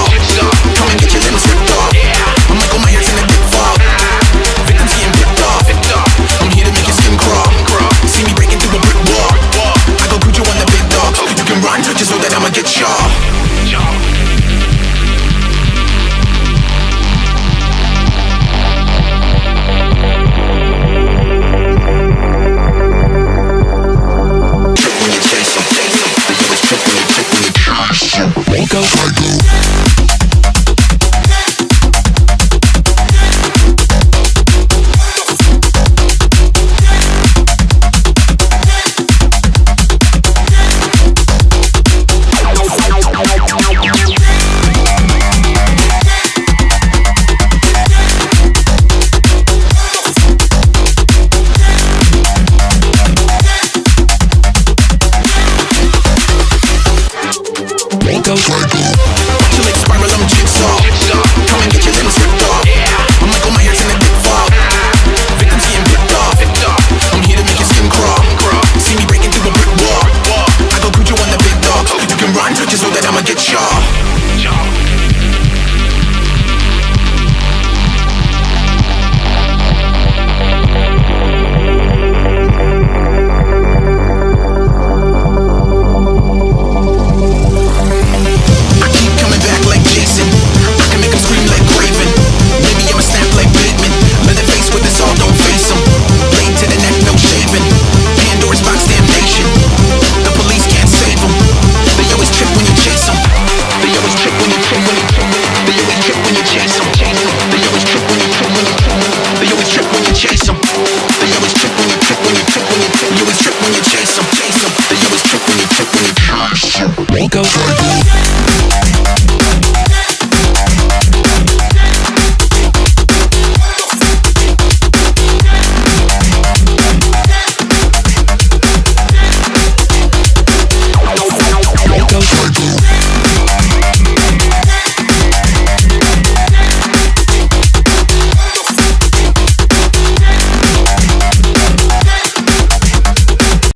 jigsaw. Come and get your limbs ripped off. I'm Michael Myers in a dick fog. Victims getting ripped off. I'm here to make your skin crawl. See me breaking through a brick wall. I go Cujo on the big dogs. You can run, just know that I'ma get y'all. You like spiral, I'm jigsaw. Come and get your limbs ripped off. I'm Michael Myers in a dick fog. Victims getting ripped off. I'm here to make your skin crawl. See me breaking through a brick wall. I go Cujo on the big dogs. You can run, just know that I'ma get y'all. Go.